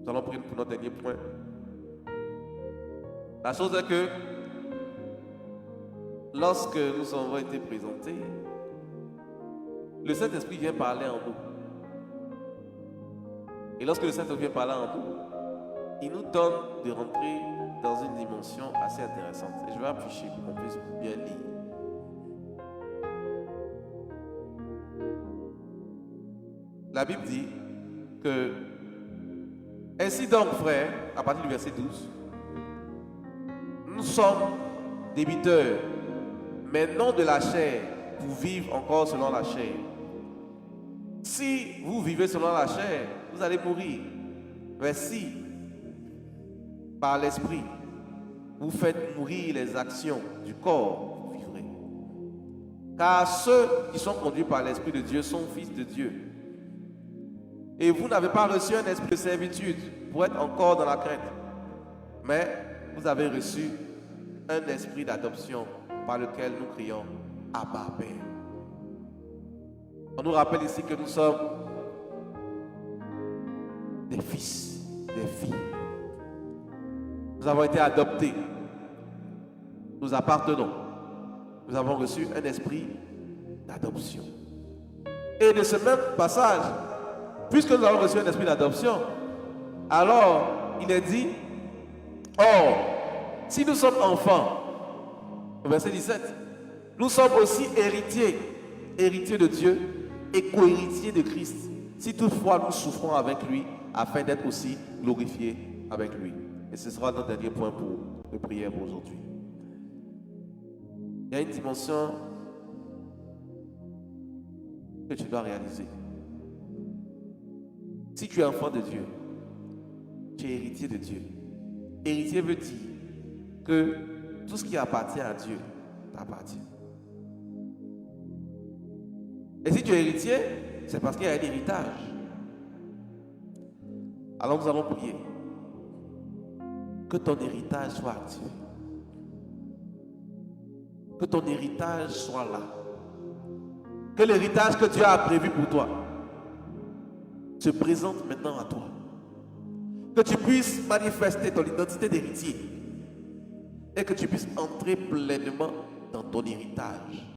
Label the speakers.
Speaker 1: Nous allons prier pour notre dernier point. La chose est que lorsque nous avons été présentés, le Saint-Esprit vient parler en nous. Et lorsque le Saint-Esprit vient parler en nous, il nous donne de rentrer dans une dimension assez intéressante. Et je vais afficher pour qu'on puisse bien lire. La Bible dit que ainsi donc, frères, à partir du verset 12, nous sommes débiteurs, mais non de la chair, pour vivre encore selon la chair. Si vous vivez selon la chair, vous allez mourir. Mais si, par l'esprit, vous faites mourir les actions du corps, vous vivrez. Car ceux qui sont conduits par l'Esprit de Dieu sont fils de Dieu. Et vous n'avez pas reçu un esprit de servitude pour être encore dans la crainte. Mais vous avez reçu un esprit d'adoption par lequel nous crions Abba Père. On nous rappelle ici que nous sommes des fils, des filles. Nous avons été adoptés. Nous appartenons. Nous avons reçu un esprit d'adoption. Et de ce même passage, puisque nous avons reçu un esprit d'adoption, alors il est dit, or, si nous sommes enfants, verset 17, nous sommes aussi héritiers, héritiers de Dieu et co-héritiers de Christ, si toutefois nous souffrons avec lui, afin d'être aussi glorifiés avec lui. Et ce sera notre dernier point pour la prière pour aujourd'hui. Il y a une dimension que tu dois réaliser. Si tu es enfant de Dieu, tu es héritier de Dieu. Héritier veut dire que tout ce qui appartient à Dieu t'appartient. Et si tu es héritier, c'est parce qu'il y a un héritage. Alors nous allons prier. Que ton héritage soit activé. Que ton héritage soit là. Que l'héritage que Dieu a prévu pour toi se présente maintenant à toi. Que tu puisses manifester ton identité d'héritier et que tu puisses entrer pleinement dans ton héritage.